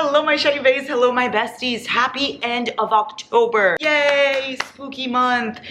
Hello my shiny baes, hello my besties. Happy end of October. Yay, spooky month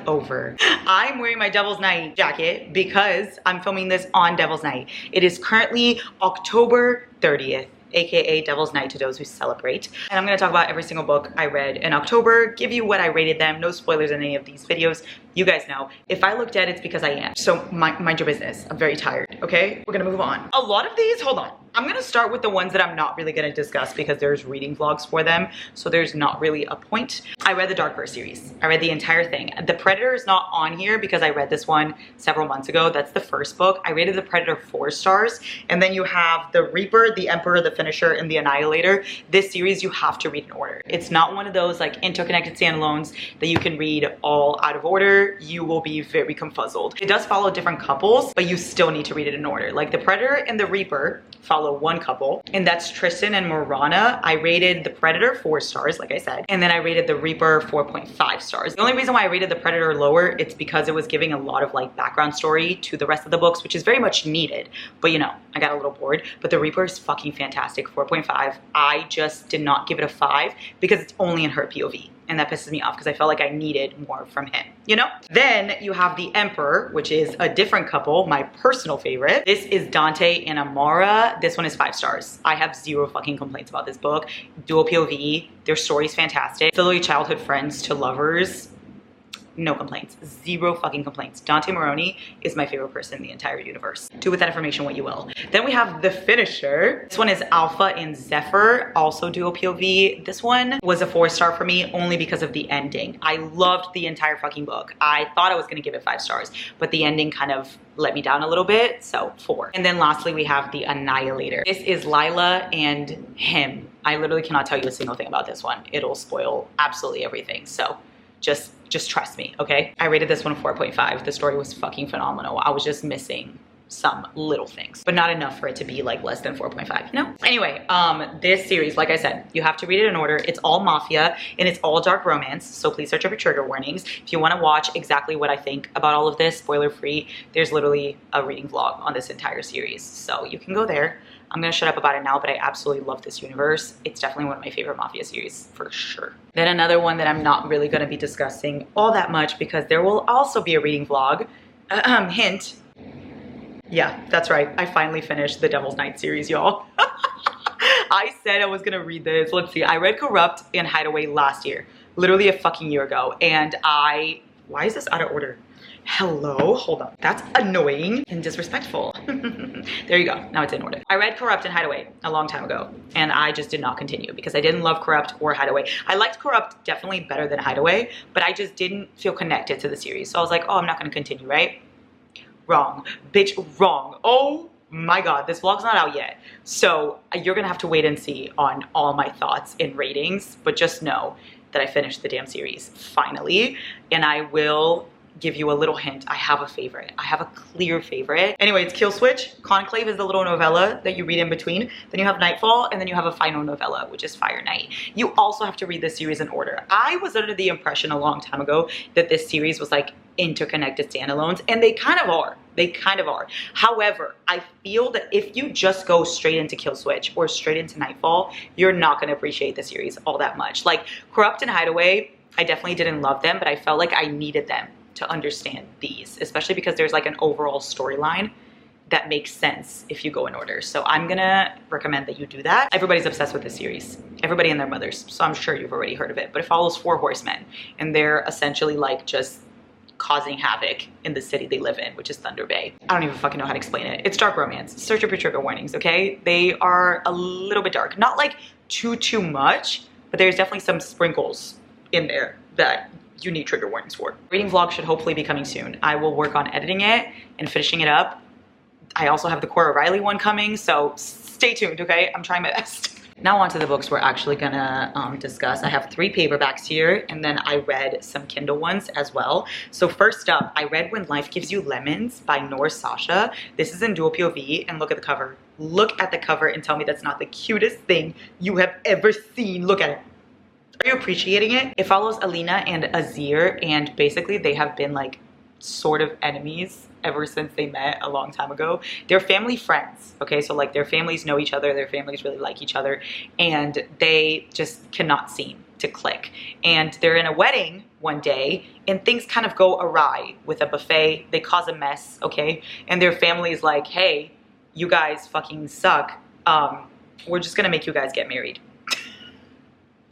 over. I'm wearing my Devil's Night jacket because I'm filming this on Devil's Night. It is currently October 30th. AKA Devil's Night to those who celebrate. And I'm gonna talk about every single book I read in October, give you what I rated them, no spoilers in any of these videos. You guys know, if I look dead, it's because I am. So mind your business, I'm very tired, okay? We're gonna move on. A lot of these, hold on. I'm gonna start with the ones that I'm not really gonna discuss because there's reading vlogs for them, so there's not really a point. I read the Darkverse series. I read the entire thing. The Predator is not on here because I read this one several months ago. That's the first book. I rated the Predator 4 stars, and then you have the Reaper, the Emperor, the Finisher, and the Annihilator. This series you have to read in order. It's not one of those like interconnected standalones that you can read all out of order. You will be very confuzzled. It does follow different couples, but you still need to read it in order. Like the Predator and the Reaper follow one couple, and that's Tristan and Morana. I rated the Predator 4 stars, like I said, and then I rated the Reaper 4.5 stars. The only reason why I rated the Predator lower, it's because it was giving a lot of like background story to the rest of the books, which is very much needed. But you know, I got a little bored. But the Reaper is fucking fantastic, 4.5. I just did not give it a 5 because it's only in her POV. And that pisses me off because I felt like I needed more from him, you know? Then you have the Emperor, which is a different couple, my personal favorite. This is Dante and Amara. This one is 5 stars. I have zero fucking complaints about this book. Dual POV, their story's fantastic. Literally childhood friends to lovers. No complaints, zero fucking complaints. Dante Moroni is my favorite person in the entire universe. Do with that information what you will. Then we have the Finisher. This one is Alpha and Zephyr, also dual POV. This one was a 4-star for me only because of the ending. I loved the entire fucking book. I thought I was gonna give it 5 stars, but the ending kind of let me down a little bit, so 4. And then lastly, we have the Annihilator. This is Lila and him. I literally cannot tell you a single thing about this one. It'll spoil absolutely everything, so just trust me, okay? I rated this one 4.5. The story was fucking phenomenal. I was just missing some little things, but not enough for it to be like less than 4.5, you know? Anyway, this series, like I said, you have to read it in order. It's all mafia and it's all dark romance, so please search up your trigger warnings. If you wanna watch exactly what I think about all of this, spoiler free, there's literally a reading vlog on this entire series, so you can go there. I'm gonna shut up about it now, but I absolutely love this universe. It's definitely one of my favorite mafia series, for sure. Then another one that I'm not really gonna be discussing all that much because there will also be a reading vlog. Hint. Yeah, that's right. I finally finished the Devil's Night series, y'all. I said I was gonna read this. Let's see, I read Corrupt and Hideaway last year, literally a fucking year ago. And why is this out of order? Hello, hold on. That's annoying and disrespectful. There you go, now it's in order. I read Corrupt and Hideaway a long time ago, and I just did not continue because I didn't love Corrupt or Hideaway. I liked Corrupt definitely better than Hideaway, but I just didn't feel connected to the series. So I was like, oh, I'm not gonna continue, right? Wrong, bitch, wrong. Oh my God, this vlog's not out yet. So you're gonna have to wait and see on all my thoughts and ratings, but just know that I finished the damn series finally, and I will give you a little hint. I have a favorite. I have a clear favorite. Anyway, it's Kill Switch. Conclave is the little novella that you read in between. Then you have Nightfall, and then you have a final novella, which is Fire Night. You also have to read this series in order. I was under the impression a long time ago that this series was like interconnected standalones, and they kind of are. They kind of are. However, I feel that if you just go straight into Kill Switch or straight into Nightfall, you're not gonna appreciate the series all that much. Like Corrupt and Hideaway, I definitely didn't love them, but I felt like I needed them to understand these, especially because there's like an overall storyline that makes sense if you go in order. So I'm gonna recommend that you do that. Everybody's obsessed with this series. Everybody and their mothers. So I'm sure you've already heard of it, but it follows 4 horsemen, and they're essentially like just causing havoc in the city they live in, which is Thunder Bay. I don't even fucking know how to explain it. It's dark romance. Search up your trigger warnings, okay? They are a little bit dark. Not like too much, but there's definitely some sprinkles in there that you need trigger warnings for. Reading vlog should hopefully be coming soon. I will work on editing it and finishing it up. I also have the Cora Riley one coming, so stay tuned, okay? I'm trying my best. Now on to the books we're actually gonna discuss. I have 3 paperbacks here, and then I read some Kindle ones as well. So first up, I read When Life Gives You Lemons by Noor Sasha. This is in dual POV, and look at the cover. Look at the cover and tell me that's not the cutest thing you have ever seen. Look at it. Are you appreciating it? It follows Alina and Azir, and basically they have been like sort of enemies ever since they met a long time ago. They're family friends, okay? So like their families know each other, their families really like each other, and they just cannot seem to click. And they're in a wedding one day and things kind of go awry with a buffet. They cause a mess, okay? And their family is like, hey, you guys fucking suck. We're just gonna make you guys get married.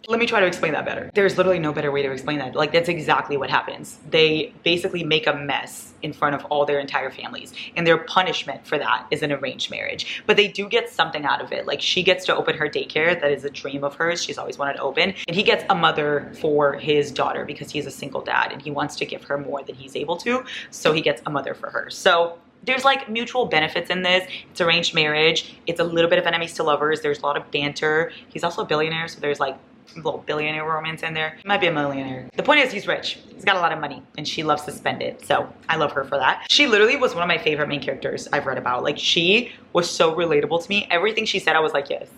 Let me try to explain that better. There's literally no better way to explain that. Like, that's exactly what happens. They basically make a mess in front of all their entire families, and their punishment for that is an arranged marriage. But they do get something out of it. Like, she gets to open her daycare. That is a dream of hers. She's always wanted to open. And he gets a mother for his daughter because he's a single dad and he wants to give her more than he's able to. So he gets a mother for her. So there's like mutual benefits in this. It's arranged marriage. It's a little bit of enemies to lovers. There's a lot of banter. He's also a billionaire, so there's like a little billionaire romance in there. He might be a millionaire. The point is he's rich. He's got a lot of money and she loves to spend it. So I love her for that. She literally was one of my favorite main characters I've read about. Like, she was so relatable to me. Everything she said, I was like, yes,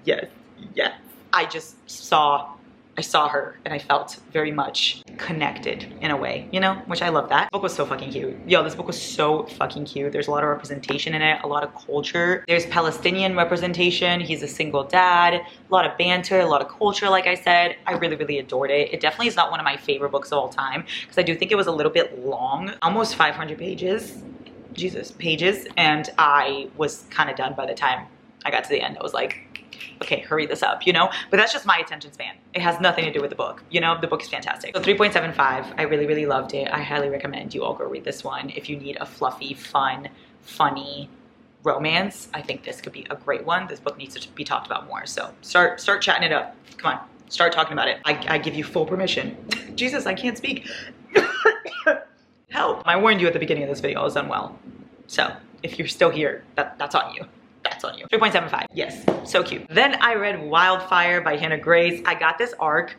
yes, yes. I saw her and I felt very much connected in a way, you know, which I love that. The book was so fucking cute. Yo, this book was so fucking cute. There's a lot of representation in it, a lot of culture. There's Palestinian representation. He's a single dad, a lot of banter, a lot of culture, like I said. I really, really adored it. It definitely is not one of my favorite books of all time because I do think it was a little bit long, almost 500 pages. Jesus, pages. And I was kind of done by the time I got to the end. I was like, okay, hurry this up, you know? But that's just my attention span. It has nothing to do with the book, you know? The book is fantastic. So 3.75, I really, really loved it. I highly recommend you all go read this one. If you need a fluffy, fun, funny romance, I think this could be a great one. This book needs to be talked about more. So start chatting it up. Come on, start talking about it. I give you full permission. Jesus, I can't speak. Help. I warned you at the beginning of this video I was unwell. So if you're still here, that's on you. That's on you. 3.75. Yes, so cute. Then I read Wildfire by Hannah Grace. I got this arc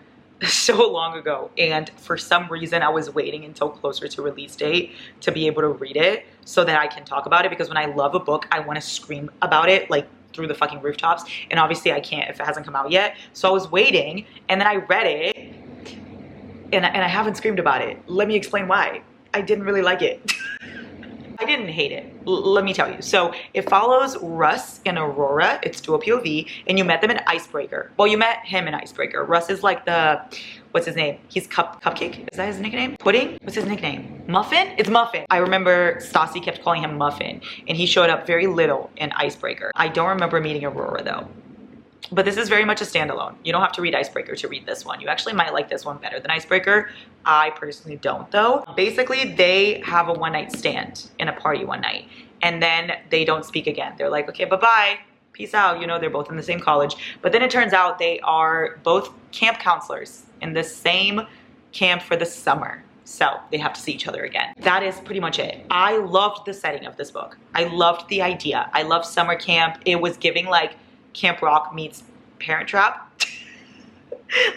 so long ago, and for some reason I was waiting until closer to release date to be able to read it so that I can talk about it, because when I love a book, I want to scream about it like through the fucking rooftops, and obviously I can't if it hasn't come out yet. So I was waiting, and then I read it, and I haven't screamed about it. Let me explain why. I didn't really like it. I didn't hate it, let me tell you. So it follows Russ and Aurora. It's dual POV, and you met them in Icebreaker. Well, you met him in Icebreaker. Russ is like the, what's his name? He's Cupcake? Is that his nickname? Pudding? What's his nickname? Muffin? It's Muffin. I remember Stassi kept calling him Muffin, and he showed up very little in Icebreaker. I don't remember meeting Aurora though. But this is very much a standalone. You don't have to read Icebreaker to read this one. You actually might like this one better than Icebreaker. I personally don't though. Basically, they have a one-night stand in a party one night, and then they don't speak again. They're like, okay, bye-bye, peace out. You know, they're both in the same college. But then it turns out they are both camp counselors in the same camp for the summer. So they have to see each other again. That is pretty much it. I loved the setting of this book. I loved the idea. I loved summer camp. It was giving like Camp Rock meets Parent Trap.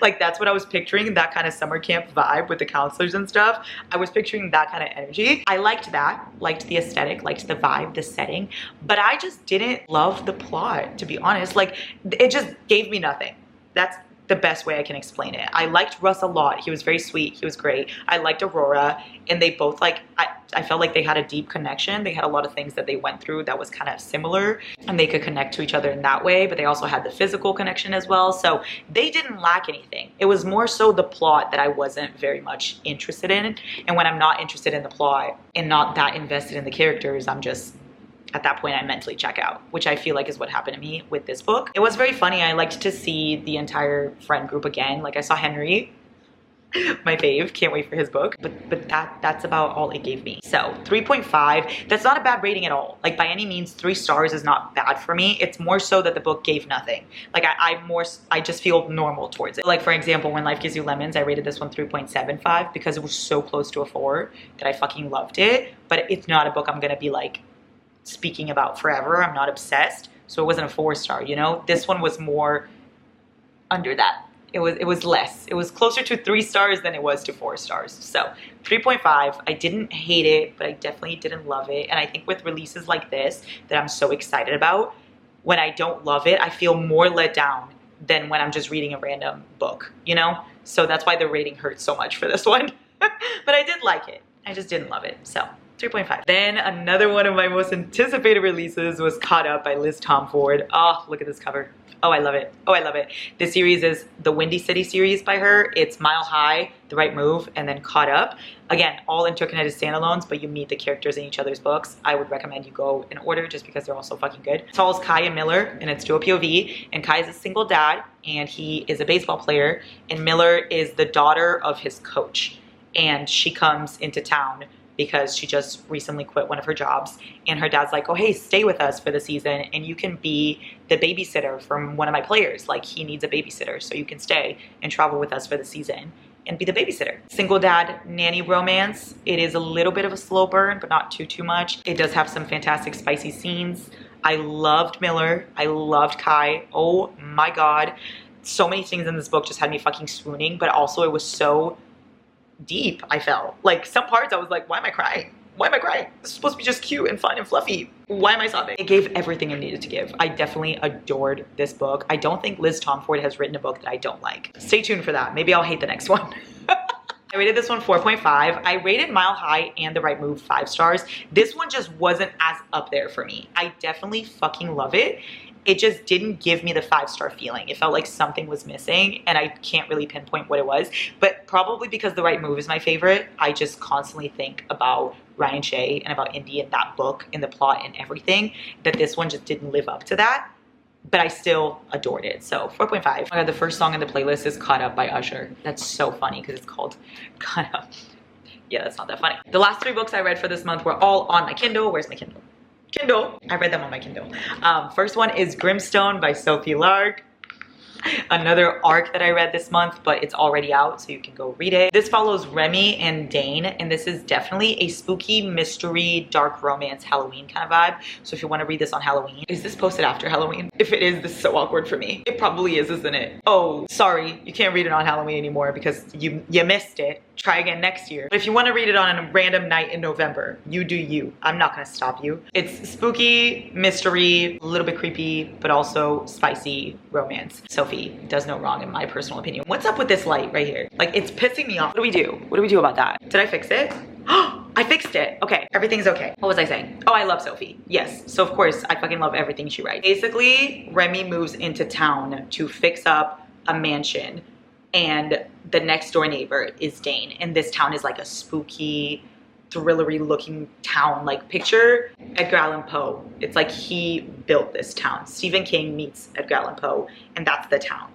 Like, that's what I was picturing, that kind of summer camp vibe with the counselors and stuff. I was picturing that kind of energy. I liked that, liked the aesthetic, liked the vibe, the setting, but I just didn't love the plot, to be honest. Like, it just gave me nothing. That's the best way I can explain it. I liked Russ a lot. He was very sweet. He was great. I liked Aurora, and they both like, I felt like they had a deep connection. They had a lot of things that they went through that was kind of similar, and they could connect to each other in that way, but they also had the physical connection as well. So they didn't lack anything. It was more so the plot that I wasn't very much interested in. And when I'm not interested in the plot and not that invested in the characters, I'm just, at that point, I mentally check out, which I feel like is what happened to me with this book. It was very funny. I liked to see the entire friend group again. Like, I saw Henry, my fave, can't wait for his book. But that's about all it gave me. So 3.5, that's not a bad rating at all. Like, by any means, 3 stars is not bad for me. It's more so that the book gave nothing. Like, I just feel normal towards it. Like, for example, When Life Gives You Lemons, I rated this one 3.75 because it was so close to a 4 that I fucking loved it. But it's not a book I'm gonna be like speaking about forever. I'm not obsessed, so it wasn't a 4-star, you know. This one was more under that. It was less. It was closer to 3 stars than it was to 4 stars. So 3.5. I didn't hate it, but I definitely didn't love it. And I think with releases like this that I'm so excited about, when I don't love it, I feel more let down than when I'm just reading a random book, you know. So that's why the rating hurts so much for this one. But I did like it. I just didn't love it. So 3.5. Then another one of my most anticipated releases was Caught Up by Liz Tomford. Oh, look at this cover. Oh, I love it. Oh, I love it. This series is the Windy City series by her. It's Mile High, The Right Move, and then Caught Up. Again, all interconnected standalones, but you meet the characters in each other's books. I would recommend you go in order just because they're all so fucking good. It follows Kai and Miller, and it's dual POV. And Kai is a single dad, and he is a baseball player. And Miller is the daughter of his coach. And she comes into town because she just recently quit one of her jobs, and her dad's like, oh, hey, stay with us for the season and you can be the babysitter from one of my players. Like, he needs a babysitter, so you can stay and travel with us for the season and be the babysitter. Single dad nanny romance. It is a little bit of a slow burn, but not too much. It does have some fantastic spicy scenes. I loved Miller. I loved Kai. Oh my God. So many things in this book just had me fucking swooning, but also it was so deep. I felt like some parts I was like, why am I crying? Why am I crying? This is supposed to be just cute and fun and fluffy. Why am I sobbing? It gave everything it needed to give. I definitely adored this book. I don't think Liz Tomford has written a book that I don't like. Stay tuned for that. Maybe I'll hate the next one. I rated this one 4.5. I rated Mile High and The Right Move 5 stars. This one just wasn't as up there for me. I definitely fucking love it. It just didn't give me the 5-star feeling. It felt like something was missing, and I can't really pinpoint what it was. But probably because The Right Move is my favorite, I just constantly think about Ryan Shea and about Indy and that book and the plot and everything, that this one just didn't live up to that. But I still adored it. So 4.5. Oh my God, the first song in the playlist is Caught Up by Usher. That's so funny because it's called Caught Up. Yeah, that's not that funny. The last 3 books I read for this month were all on my Kindle. Where's my Kindle? Kindle. I read them on my Kindle. First one is Grimstone by Sophie Lark. Another arc that I read this month, but it's already out, so you can go read it. This follows Remy and Dane, and this is definitely a spooky mystery, dark romance, Halloween kind of vibe. So if you want to read this on Halloween, is this posted after Halloween? If it is, this is so awkward for me. It probably is, isn't it? Oh, sorry, you can't read it on Halloween anymore because you missed it. Try again next year. But if you want to read it on a random night in November, you do you. I'm not gonna stop you. It's spooky, mystery, a little bit creepy, but also spicy romance. Sophie does no wrong in my personal opinion. What's up with this light right here? Like, it's pissing me off. What do we do? What do we do about that? Did I fix it? I fixed it. Okay, everything's okay. What was I saying? Oh, I love Sophie. Yes, so of course, I fucking love everything she writes. Basically, Remy moves into town to fix up a mansion, and the next door neighbor is Dane, and this town is like a spooky, thrillery looking town. Like, picture Edgar Allan Poe. It's like he built this town. Stephen King meets Edgar Allan Poe, and that's the town.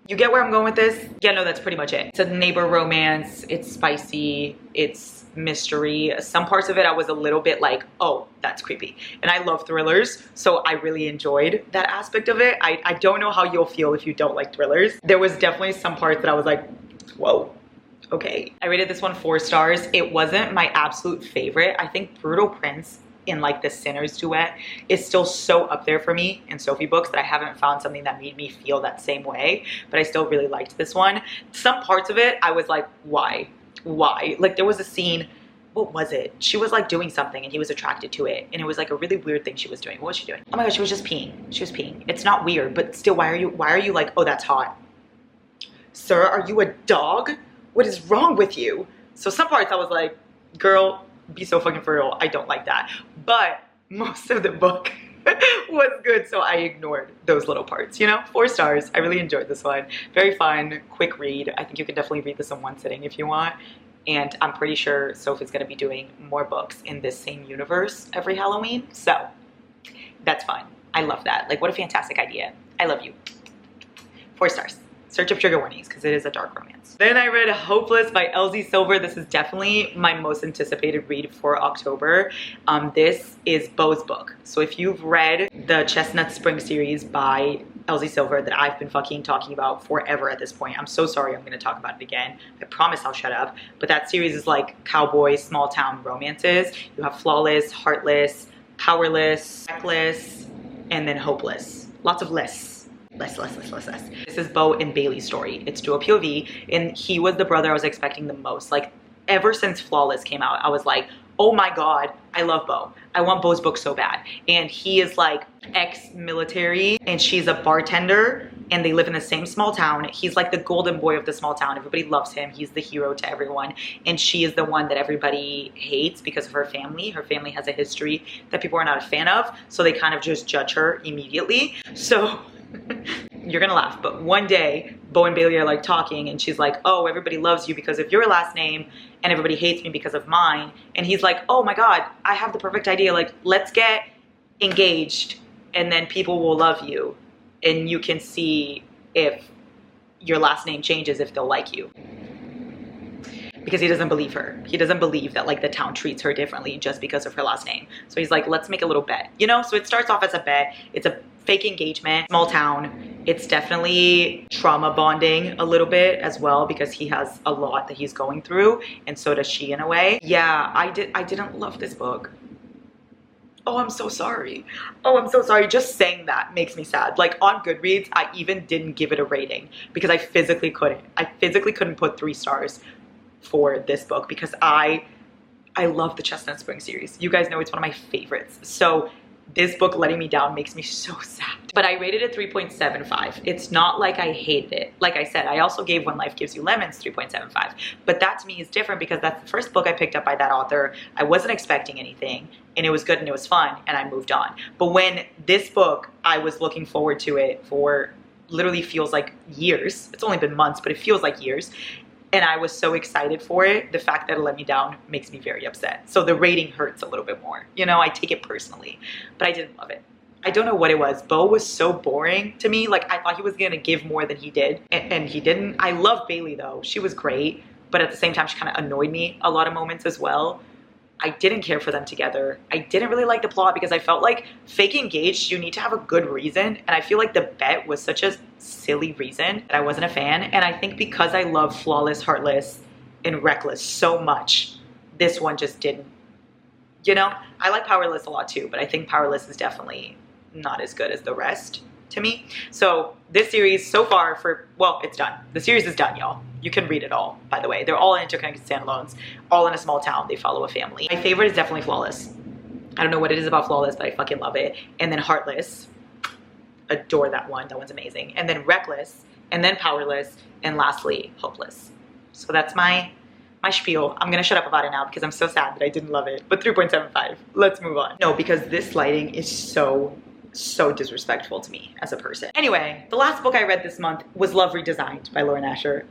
You get where I'm going with this? Yeah, no, that's pretty much it. It's a neighbor romance. It's spicy. It's mystery. Some parts of it I was a little bit like, oh, that's creepy. And I love thrillers, so I really enjoyed that aspect of it. I don't know how you'll feel if you don't like thrillers. There was definitely some parts that I was like, whoa. Okay. I rated this one 4 stars. It wasn't my absolute favorite. I think Brutal Prince in like the Sinners duet is still so up there for me in Sophie books that I haven't found something that made me feel that same way, but I still really liked this one. Some parts of it I was like, why? Like, there was a scene, what was it? She was like doing something and he was attracted to it, and it was like a really weird thing she was doing. What was she doing? Oh my God, she was just peeing. She was peeing. It's not weird, but still, why are you like, oh, that's hot? Sir, are you a dog? What is wrong with you? So some parts I was like, girl, be so fucking for real. I don't like that. But most of the book was good, so I ignored those little parts, you know? 4 stars. I really enjoyed this one. Very fun, quick read. I think you can definitely read this in one sitting if you want. And I'm pretty sure Sophie's gonna be doing more books in this same universe every Halloween. So that's fun. I love that. Like, what a fantastic idea. I love you. 4 stars. Search up trigger warnings because it is a dark romance. Then I read Hopeless by LZ Silver. This is definitely my most anticipated read for October. This is Beau's book. So if you've read the Chestnut Spring series by LZ Silver that I've been fucking talking about forever at this point, I'm so sorry I'm going to talk about it again. I promise I'll shut up. But that series is like cowboy, small town romances. You have Flawless, Heartless, Powerless, Reckless, and then Hopeless. Lots of lists. Less. This is Beau and Bailey's story. It's dual POV, and he was the brother I was expecting the most. Like, ever since Flawless came out, I was like, oh my God, I love Beau. I want Beau's book so bad. And he is like ex-military, and she's a bartender, and they live in the same small town. He's like the golden boy of the small town. Everybody loves him. He's the hero to everyone. And she is the one that everybody hates because of her family. Her family has a history that people are not a fan of. So they kind of just judge her immediately. So you're gonna laugh, but one day Bo and Bailey are like talking and she's like, oh, everybody loves you because of your last name and everybody hates me because of mine. And he's like, oh my God, I have the perfect idea. Like, let's get engaged and then people will love you and you can see if your last name changes, if they'll like you. Because he doesn't believe her. He doesn't believe that like the town treats her differently just because of her last name. So he's like, let's make a little bet, you know? So it starts off as a bet. It's a fake engagement, small town. It's definitely trauma bonding a little bit as well because he has a lot that he's going through and so does she in a way. Yeah, I didn't love this book. Oh, I'm so sorry. Oh, I'm so sorry. Just saying that makes me sad. Like on Goodreads, I even didn't give it a rating because I physically couldn't. I physically couldn't put 3 stars for this book because I love the Chestnut Spring series. You guys know it's one of my favorites. So this book letting me down makes me so sad. But I rated it 3.75. It's not like I hated it. Like I said, I also gave When Life Gives You Lemons 3.75. But that to me is different because that's the first book I picked up by that author. I wasn't expecting anything and it was good and it was fun and I moved on. But when this book, I was looking forward to it for literally feels like years. It's only been months, but it feels like years. And I was so excited for it. The fact that it let me down makes me very upset. So the rating hurts a little bit more. You know, I take it personally, but I didn't love it. I don't know what it was. Bo was so boring to me. Like I thought he was gonna give more than he did and he didn't. I love Bailey though. She was great, but at the same time, she kind of annoyed me a lot of moments as well. I didn't care for them together. I didn't really like the plot because I felt like fake engaged, you need to have a good reason. And I feel like the bet was such a silly reason that I wasn't a fan. And I think because I love Flawless, Heartless, and Reckless so much, this one just didn't. You know, I like Powerless a lot too, but I think Powerless is definitely not as good as the rest to me. So this series so far well, it's done. The series is done, y'all. You can read it all, by the way. They're all interconnected standalones, all in a small town. They follow a family. My favorite is definitely Flawless. I don't know what it is about Flawless, but I fucking love it. And then Heartless. Adore that one. That one's amazing. And then Reckless, and then Powerless, and lastly, Hopeless. So that's my spiel. I'm gonna shut up about it now because I'm so sad that I didn't love it. But 3.75. Let's move on. No, because this lighting is so disrespectful to me as a person. Anyway, the last book I read this month was Love Redesigned by Lauren Asher.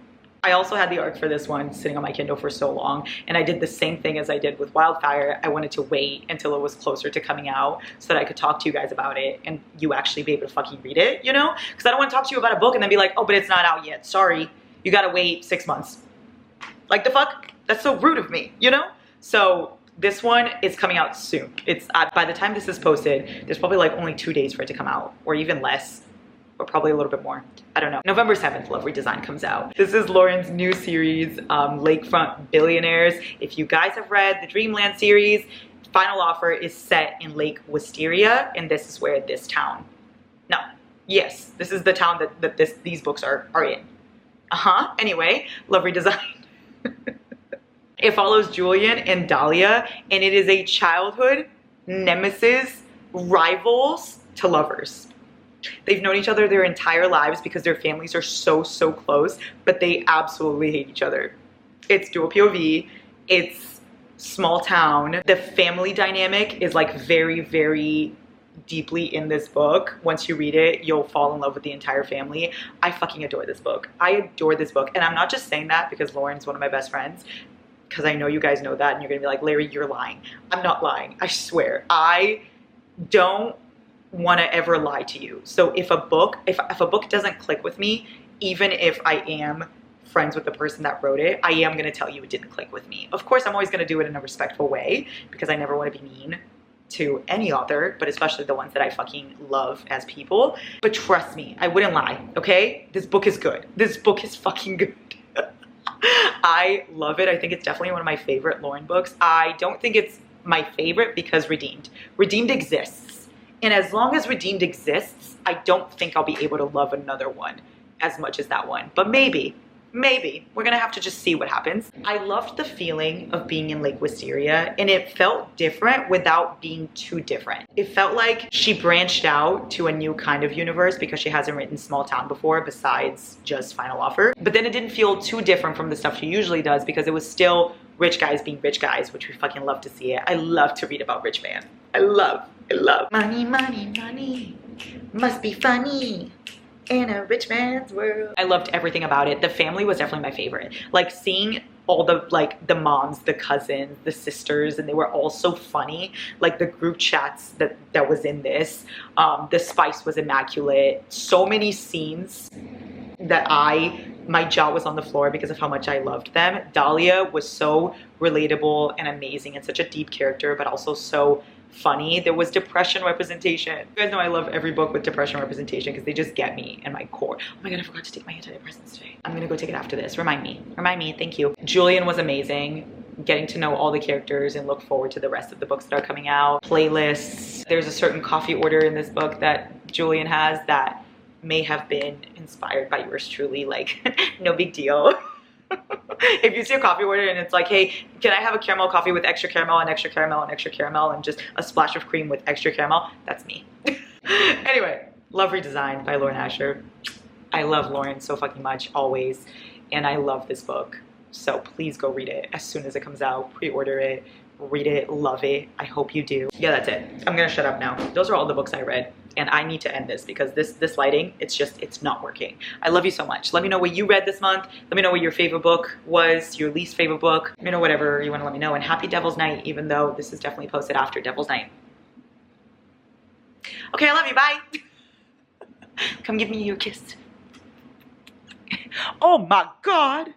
I also had the arc for this one sitting on my Kindle for so long, and I did the same thing as I did with Wildfire. I wanted to wait until it was closer to coming out so that I could talk to you guys about it and you actually be able to fucking read it, you know? Because I don't want to talk to you about a book and then be like, oh, but it's not out yet. Sorry, you gotta wait 6 months. Like the fuck? That's so rude of me, you know? So this one is coming out soon. It's by the time this is posted, there's probably like only 2 days for it to come out, or even less, or probably a little bit more. I don't know. November 7th, Love Redesigned comes out. This is Lauren's new series, Lakefront Billionaires. If you guys have read the Dreamland series, Final Offer is set in Lake Wisteria, and this is where this town, this is the town that these books are in. Anyway, Love Redesigned. It follows Julian and Dahlia, and it is a childhood nemesis, rivals to lovers. They've known each other their entire lives because their families are so close, but they absolutely hate each other. It's dual POV, it's small town. The family dynamic is like very deeply in this book. Once you read it, you'll fall in love with the entire family. I fucking adore this book. I adore this book. And I'm not just saying that because Lauren's one of my best friends, because I know you guys know that and you're gonna be like, Larry, you're lying. I'm not lying, I swear. I don't want to ever lie to you. So if a book doesn't click with me, even if I am friends with the person that wrote it, I am going to tell you it didn't click with me. Of course, I'm always going to do it in a respectful way because I never want to be mean to any author, but especially the ones that I fucking love as people. But trust me, I wouldn't lie, okay? This book is good. This book is fucking good. I love it. I think it's definitely one of my favorite Lauren books. I don't think it's my favorite because Redeemed exists. And as long as Redeemed exists, I don't think I'll be able to love another one as much as that one. But maybe Maybe. We're gonna have to just see what happens. I loved the feeling of being in Lake Wisteria, and it felt different without being too different. It felt like she branched out to a new kind of universe because she hasn't written small town before besides just Final Offer. But then it didn't feel too different from the stuff she usually does because it was still rich guys being rich guys, which we fucking love to see it. I love to read about rich man. I love. Money, money, money. Must be funny. In a rich man's world. I loved everything about it. The family was definitely my favorite. Like seeing all the like the moms, the cousins, the sisters, and they were all so funny. Like the group chats that was in this. The spice was immaculate. So many scenes that my jaw was on the floor because of how much I loved them. Dahlia was so relatable and amazing and such a deep character, but also so funny. There was depression representation. You guys know I love every book with depression representation because they just get me in my core. Oh my god, I forgot to take my antidepressants today. I'm gonna go take it after this. Remind me, thank you. Julian was amazing. Getting to know all the characters and look forward to the rest of the books that are coming out. Playlists. There's a certain coffee order in this book that Julian has that may have been inspired by yours truly, like no big deal. If you see a coffee order and it's like, hey, can I have a caramel coffee with extra caramel and extra caramel and extra caramel and just a splash of cream with extra caramel, that's me. Anyway, love Redesigned by Lauren Asher. I love Lauren so fucking much, always, and I love this book. So please go read it as soon as it comes out. Pre-order it, read it, love it. I hope you do. Yeah, that's it. I'm gonna shut up now. Those are all the books I read. And I need to end this because this lighting, it's not working. I love you so much. Let me know what you read this month. Let me know what your favorite book was, your least favorite book. Let me know whatever you want to let me know. And happy Devil's Night, even though this is definitely posted after Devil's Night. Okay, I love you. Bye. Come give me your kiss. Oh my God.